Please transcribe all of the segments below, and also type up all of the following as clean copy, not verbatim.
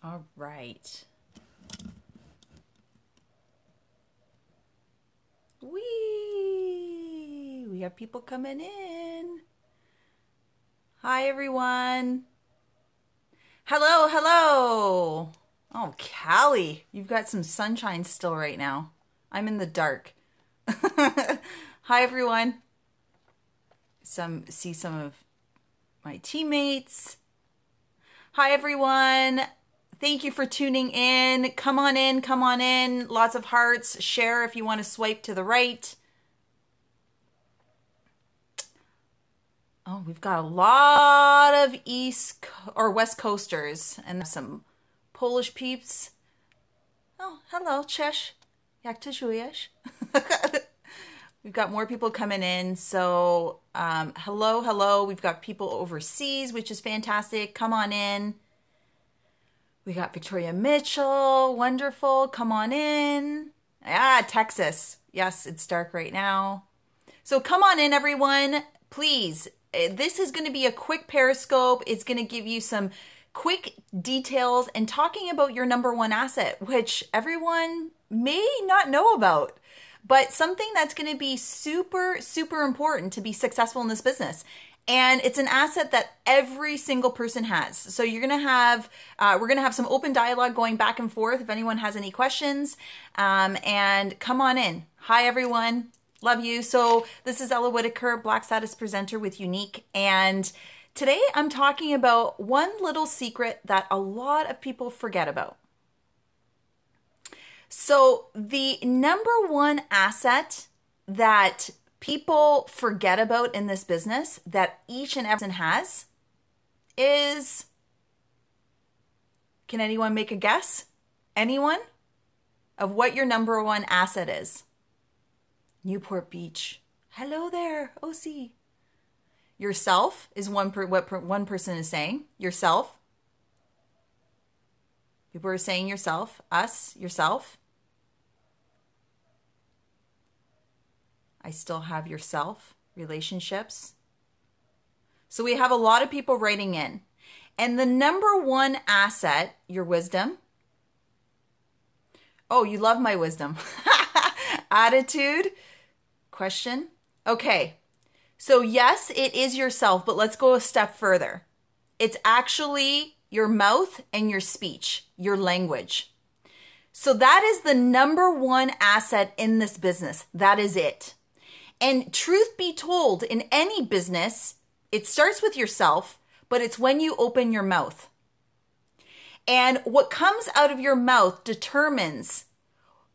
All right. We have people coming in. Hi, everyone. Hello, hello. Oh, Callie, you've got some sunshine still right now. I'm in the dark. Hi, everyone. See some of my teammates. Hi, everyone. Thank you for tuning in. Come on in, come on in. Lots of hearts. Share if you want to swipe to the right. Oh, we've got a lot of West Coasters and some Polish peeps. Oh, hello, Cześć. Jak ty czujesz? We've got more people coming in. So, hello. We've got people overseas, which is fantastic. Come on in. We got Victoria Mitchell. Wonderful. Come on in. Texas. Yes, it's dark right now. So come on in, everyone. Please. This is going to be a quick Periscope. It's going to give you some quick details and talking about your number one asset, which everyone may not know about, but something that's going to be super, super important to be successful in this business. And it's an asset that every single person has. So we're going to have some open dialogue going back and forth if anyone has any questions. And come on in. Hi, everyone. Love you. So this is Ella Whitaker, Black Status presenter with Unique. And today I'm talking about one little secret that a lot of people forget about. So the number one asset that people forget about in this business that each and every person has is, can anyone make a guess? Anyone? Of what your number one asset is? Newport Beach. Hello there, OC. Yourself is what one person is saying. Yourself. People are saying yourself. Us, yourself. I still have yourself, relationships. So we have a lot of people writing in. And the number one asset, your wisdom. Oh, you love my wisdom. Attitude. Question. Okay. So yes, it is yourself, but let's go a step further. It's actually your mouth and your speech, your language. So that is the number one asset in this business. That is it. And truth be told, in any business, it starts with yourself, but it's when you open your mouth. And what comes out of your mouth determines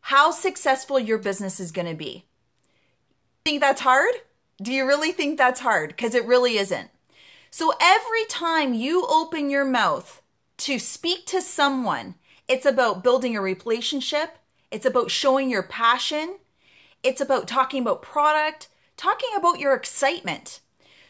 how successful your business is going to be. Think that's hard? Do you really think that's hard? Because it really isn't. So every time you open your mouth to speak to someone, it's about building a relationship. It's about showing your passion. It's about talking about product, talking about your excitement.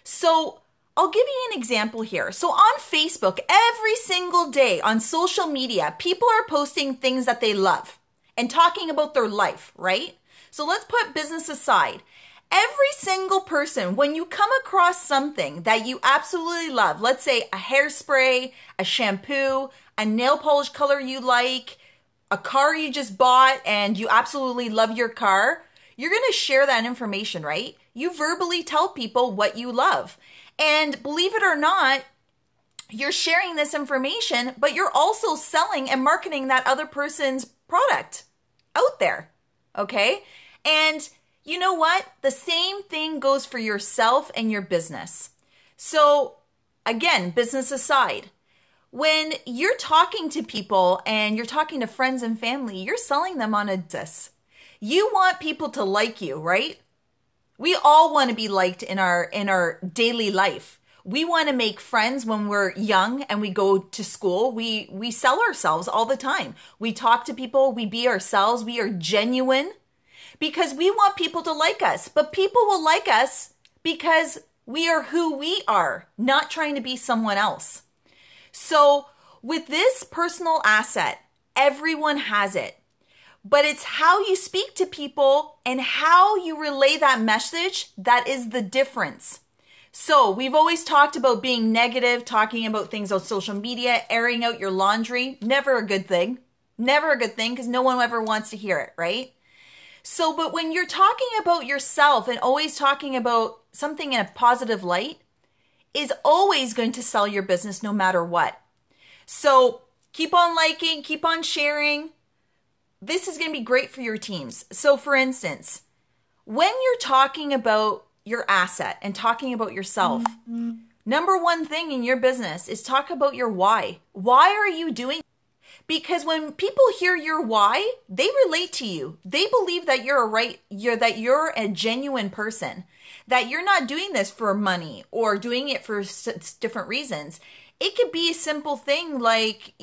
So I'll give you an example here. So on Facebook, every single day on social media, people are posting things that they love and talking about their life, right? So let's put business aside. Every single person, when you come across something that you absolutely love, let's say a hairspray, a shampoo, a nail polish color you like, a car you just bought and you absolutely love your car, you're going to share that information, right? You verbally tell people what you love. And believe it or not, you're sharing this information, but you're also selling and marketing that other person's product out there, okay? And you know what? The same thing goes for yourself and your business. So again, business aside, when you're talking to people and you're talking to friends and family, you're selling them on a business. You want people to like you, right? We all want to be liked in our daily life. We want to make friends when we're young and we go to school. We sell ourselves all the time. We talk to people, we be ourselves, we are genuine because we want people to like us. But people will like us because we are who we are, not trying to be someone else. So with this personal asset, everyone has it. But it's how you speak to people and how you relay that message that is the difference. So we've always talked about being negative, talking about things on social media, airing out your laundry. Never a good thing. Never a good thing because no one ever wants to hear it, right? So, but when you're talking about yourself and always talking about something in a positive light is always going to sell your business no matter what. So keep on liking, keep on sharing. This is going to be great for your teams. So for instance, when you're talking about your asset and talking about yourself, number one thing in your business is talk about your why. Why are you doing? Because when people hear your why, they relate to you. They believe that you're a genuine person, that you're not doing this for money or doing it for different reasons. It could be a simple thing like,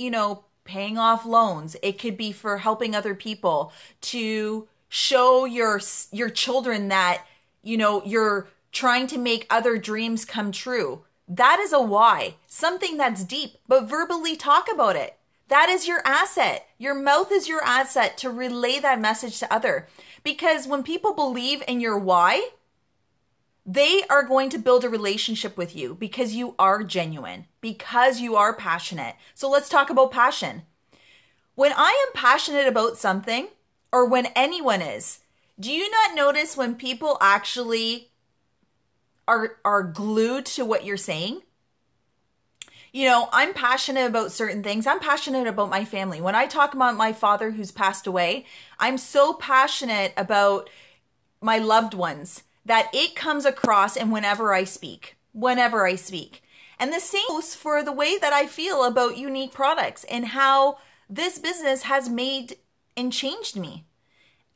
paying off loans. It could be for helping other people, to show your children that, you're trying to make other dreams come true. That is a why, something that's deep, but verbally talk about it. That is your asset. Your mouth is your asset to relay that message to other. Because when people believe in your why, they are going to build a relationship with you because you are genuine, because you are passionate. So let's talk about passion. When I am passionate about something, or when anyone is, do you not notice when people actually are glued to what you're saying? I'm passionate about certain things. I'm passionate about my family. When I talk about my father who's passed away, I'm so passionate about my loved ones that it comes across and whenever I speak. And the same goes for the way that I feel about unique products and how this business has made and changed me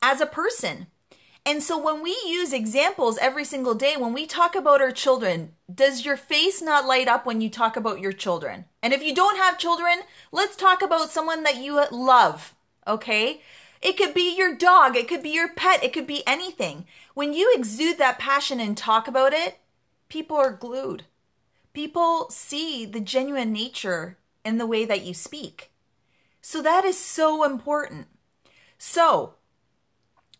as a person. And so when we use examples every single day, when we talk about our children, does your face not light up when you talk about your children? And if you don't have children, let's talk about someone that you love, okay? It could be your dog, it could be your pet, it could be anything. When you exude that passion and talk about it, people are glued. People see the genuine nature in the way that you speak. So that is so important. So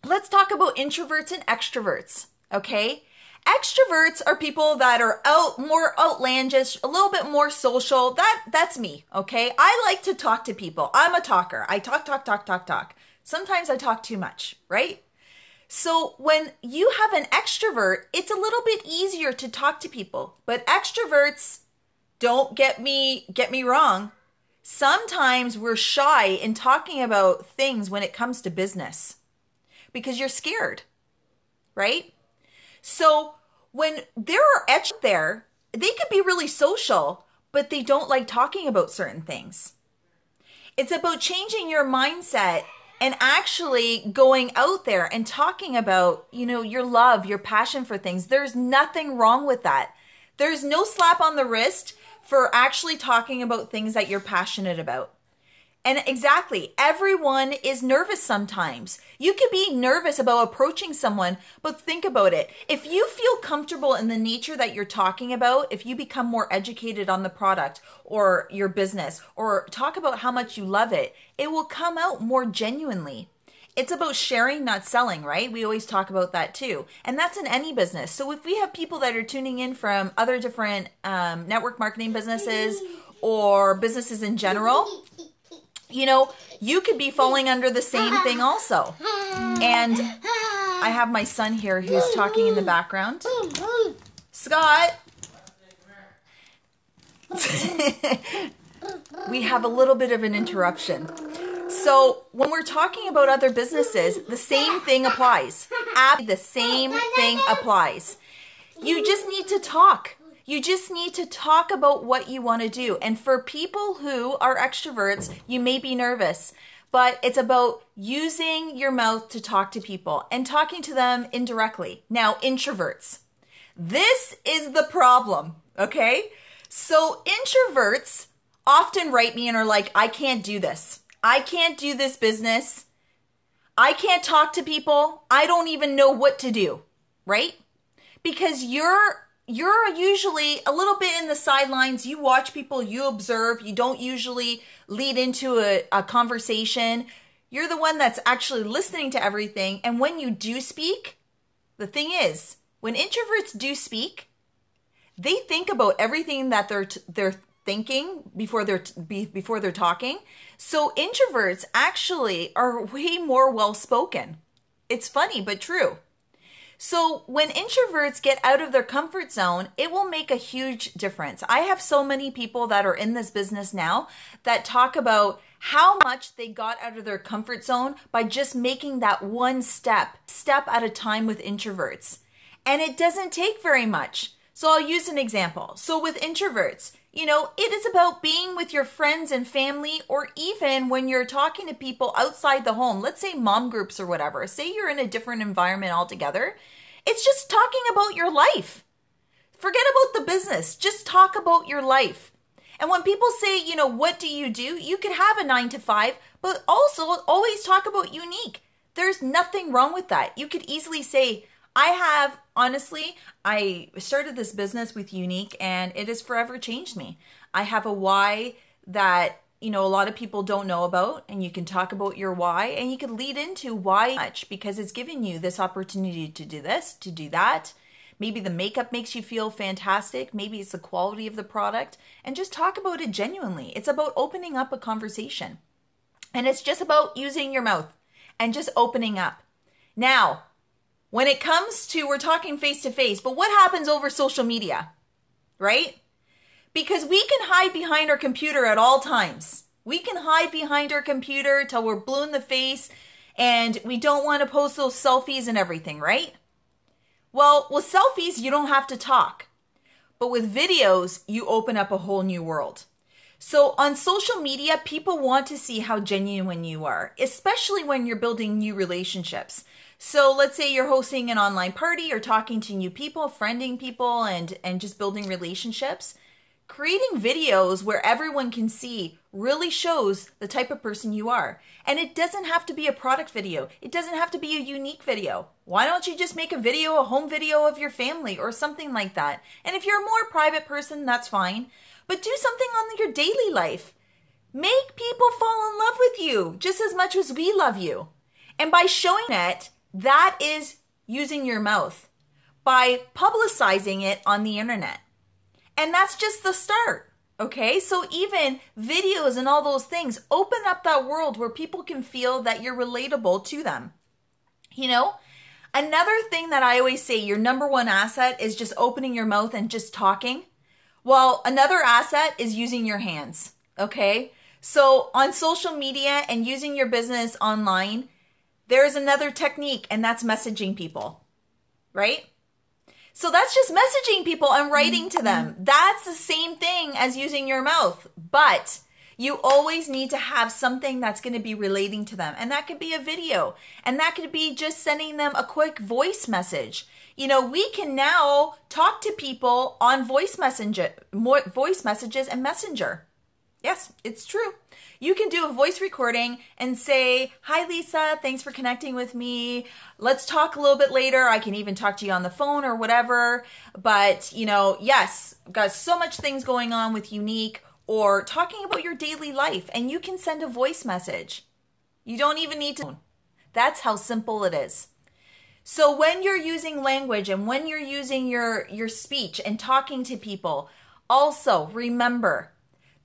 let's talk about introverts and extroverts, okay? Extroverts are people that are more outlandish, a little bit more social. That's me, okay? I like to talk to people. I'm a talker. I talk. Sometimes I talk too much, right? So when you have an extrovert, it's a little bit easier to talk to people. But extroverts, don't get me wrong, sometimes we're shy in talking about things when it comes to business because you're scared, right? So when there are extroverts there, they could be really social, but they don't like talking about certain things. It's about changing your mindset and actually going out there and talking about, your love, your passion for things. There's nothing wrong with that. There's no slap on the wrist for actually talking about things that you're passionate about. And exactly, everyone is nervous sometimes. You could be nervous about approaching someone, but think about it. If you feel comfortable in the nature that you're talking about, if you become more educated on the product or your business, or talk about how much you love it, it will come out more genuinely. It's about sharing, not selling, right? We always talk about that too. And that's in any business. So if we have people that are tuning in from other different network marketing businesses or businesses in general, you could be falling under the same thing also. And I have my son here who's talking in the background. Scott. We have a little bit of an interruption. So when we're talking about other businesses, the same thing applies. The same thing applies. You just need to talk. You just need to talk about what you want to do. And for people who are extroverts, you may be nervous, but it's about using your mouth to talk to people and talking to them indirectly. Now, introverts, this is the problem, okay? So introverts often write me and are like, I can't do this. I can't do this business. I can't talk to people. I don't even know what to do, right? Because you're usually a little bit in the sidelines. You watch people, you observe. You don't usually lead into a conversation. You're the one that's actually listening to everything. And when you do speak, the thing is, when introverts do speak, they think about everything that they're thinking before they're talking. So introverts actually are way more well-spoken. It's funny, but true. So when introverts get out of their comfort zone, it will make a huge difference. I have so many people that are in this business now that talk about how much they got out of their comfort zone by just making that one step at a time with introverts. And it doesn't take very much. So I'll use an example. So with introverts, it is about being with your friends and family, or even when you're talking to people outside the home, let's say mom groups or whatever. Say you're in a different environment altogether. It's just talking about your life. Forget about the business. Just talk about your life. And when people say, what do? You could have a 9 to 5, but also always talk about unique. There's nothing wrong with that. You could easily say, I started this business with unique and it has forever changed me. I have a why that, a lot of people don't know about, and you can talk about your why, and you can lead into why much, because it's giving you this opportunity to do this, to do that. Maybe the makeup makes you feel fantastic. Maybe it's the quality of the product, and just talk about it genuinely. It's about opening up a conversation, and it's just about using your mouth and just opening up. Now, when it comes to, we're talking face to face, but what happens over social media, right? Because we can hide behind our computer at all times. We can hide behind our computer till we're blue in the face and we don't want to post those selfies and everything, right? Well, with selfies, you don't have to talk. But with videos, you open up a whole new world. So on social media, people want to see how genuine you are, especially when you're building new relationships. So let's say you're hosting an online party or talking to new people, friending people, and just building relationships. Creating videos where everyone can see really shows the type of person you are. And it doesn't have to be a product video. It doesn't have to be a unique video. Why don't you just make a home video of your family or something like that? And if you're a more private person, that's fine. But do something on your daily life. Make people fall in love with you just as much as we love you. And by showing it, that is using your mouth. By publicizing it on the internet. And that's just the start, okay? So even videos and all those things, open up that world where people can feel that you're relatable to them. Another thing that I always say, your number one asset is just opening your mouth and just talking. Well, another asset is using your hands, okay? So on social media and using your business online, there's another technique, and that's messaging people, right? So that's just messaging people and writing to them. That's the same thing as using your mouth, but you always need to have something that's going to be relating to them. And that could be a video, and that could be just sending them a quick voice message. We can now talk to people on voice messages and Messenger. Yes, it's true. You can do a voice recording and say, "Hi, Lisa, thanks for connecting with me. Let's talk a little bit later." I can even talk to you on the phone or whatever. But, yes, I've got so much things going on with Unique, or talking about your daily life, and you can send a voice message. You don't even need to. That's how simple it is. So when you're using language and when you're using your speech and talking to people, also remember,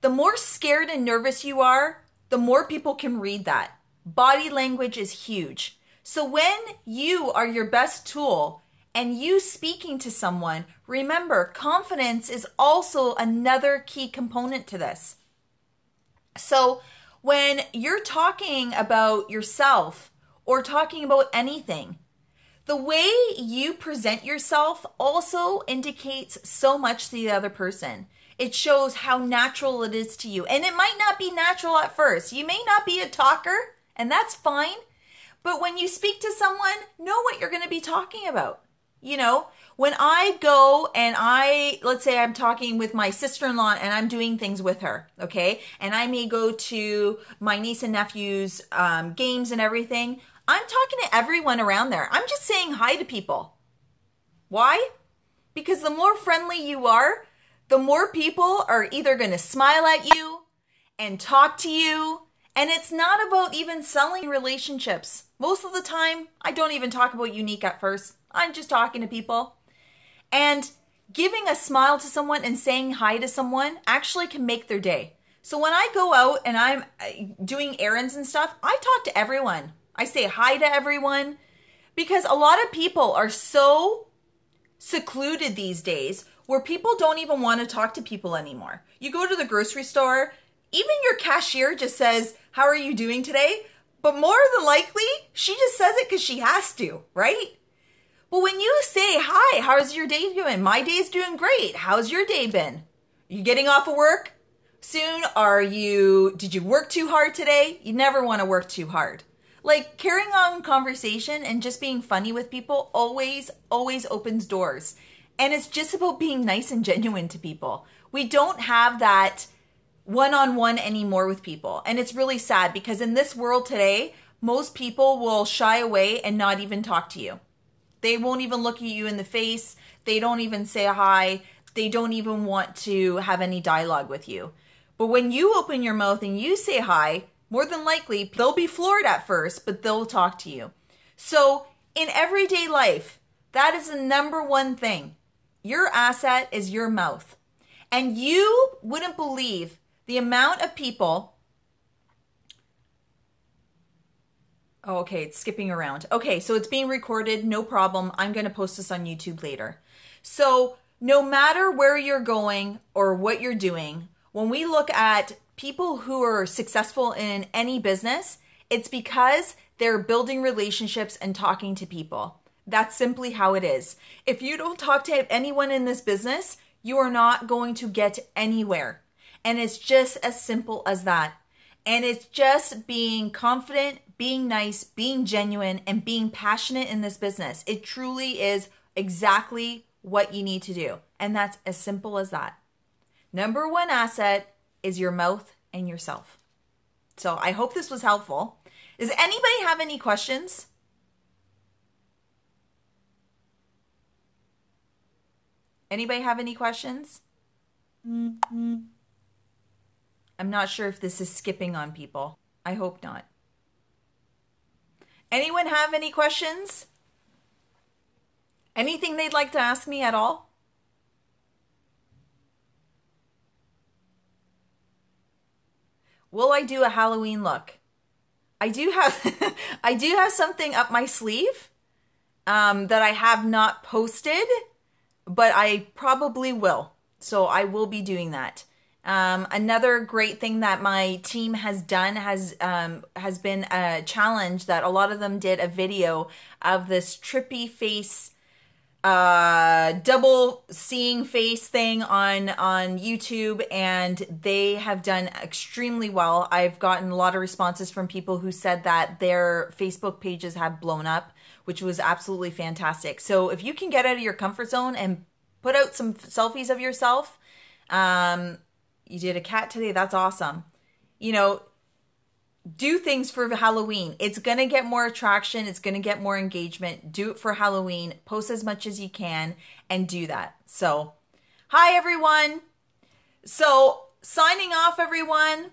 the more scared and nervous you are, the more people can read that. Body language is huge. So when you are your best tool and you speaking to someone, remember, confidence is also another key component to this. So when you're talking about yourself or talking about anything, the way you present yourself also indicates so much to the other person. It shows how natural it is to you. And it might not be natural at first. You may not be a talker, and that's fine. But when you speak to someone, know what you're going to be talking about. When I go and let's say I'm talking with my sister-in-law and I'm doing things with her, okay? And I may go to my niece and nephew's games and everything. I'm talking to everyone around there. I'm just saying hi to people. Why? Because the more friendly you are, the more people are either going to smile at you and talk to you. And it's not about even selling relationships. Most of the time, I don't even talk about Unique at first. I'm just talking to people. And giving a smile to someone and saying hi to someone actually can make their day. So when I go out and I'm doing errands and stuff, I talk to everyone. I say hi to everyone because a lot of people are so secluded these days where people don't even want to talk to people anymore. You go to the grocery store, even your cashier just says, "How are you doing today?" But more than likely, she just says it because she has to, right? But when you say, "Hi, how's your day doing?" "My day's doing great. How's your day been? You getting off of work soon? Did you work too hard today?" You never want to work too hard. Like, carrying on conversation and just being funny with people always opens doors. And it's just about being nice and genuine to people. We don't have that one-on-one anymore with people. And it's really sad because in this world today, most people will shy away and not even talk to you. They won't even look at you in the face. They don't even say hi. They don't even want to have any dialogue with you. But when you open your mouth and you say hi, more than likely, they'll be floored at first, but they'll talk to you. So in everyday life, that is the number one thing. Your asset is your mouth. And you wouldn't believe the amount of people. Oh, okay, it's skipping around. Okay, so it's being recorded, no problem. I'm going to post this on YouTube later. So no matter where you're going or what you're doing, when we look at people who are successful in any business, it's because they're building relationships and talking to people. That's simply how it is. If you don't talk to anyone in this business, you are not going to get anywhere. And it's just as simple as that. And it's just being confident, being nice, being genuine, and being passionate in this business. It truly is exactly what you need to do. And that's as simple as that. Number one asset is your mouth and yourself. So I hope this was helpful. Does anybody have any questions? Anybody have any questions? I'm not sure if this is skipping on people. I hope not. Anyone have any questions? Anything they'd like to ask me at all? Will I do a Halloween look? I do have I do have something up my sleeve that I have not posted, but I probably will. So I will be doing that. Another great thing that my team has done has been a challenge that a lot of them did a video of this trippy face, double seeing face thing on YouTube, and they have done extremely well. I've gotten a lot of responses from people who said that their Facebook pages have blown up, which was absolutely fantastic. So if you can get out of your comfort zone and put out some selfies of yourself, you did a cat today, that's awesome. You know, do things for Halloween. It's going to get more attraction. It's going to get more engagement. Do it for Halloween. Post as much as you can and do that. So, hi everyone. So, signing off everyone.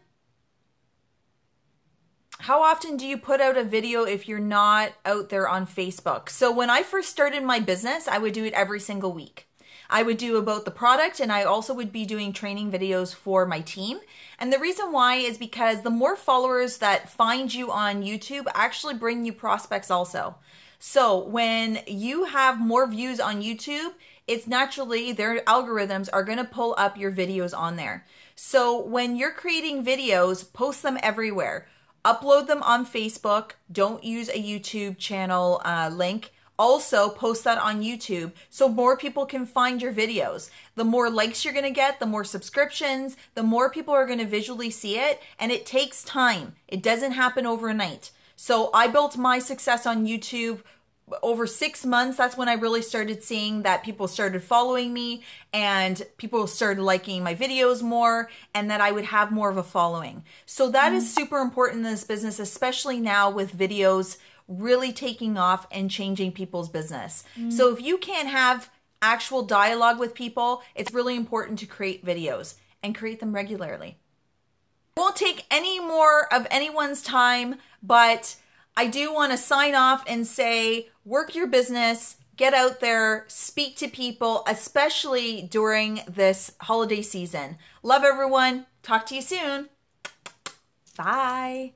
How often do you put out a video if you're not out there on Facebook? So, when I first started my business, I would do it every single week. I would do about the product, and I also would be doing training videos for my team. And the reason why is because the more followers that find you on YouTube actually bring you prospects also. So when you have more views on YouTube, it's naturally their algorithms are going to pull up your videos on there. So when you're creating videos, post them everywhere. Upload them on Facebook. Don't use a YouTube channel link. Also, post that on YouTube so more people can find your videos. The more likes you're going to get, the more subscriptions, the more people are going to visually see it, and it takes time. It doesn't happen overnight. So I built my success on YouTube over 6 months. That's when I really started seeing that people started following me and people started liking my videos more, and that I would have more of a following. So that is super important in this business, especially now with videos really taking off and changing people's business. So if you can't have actual dialogue with people, it's really important to create videos and create them regularly. I won't take any more of anyone's time, but I do want to sign off and say, work your business, get out there, speak to people, especially during this holiday season. Love everyone. Talk to you soon. Bye.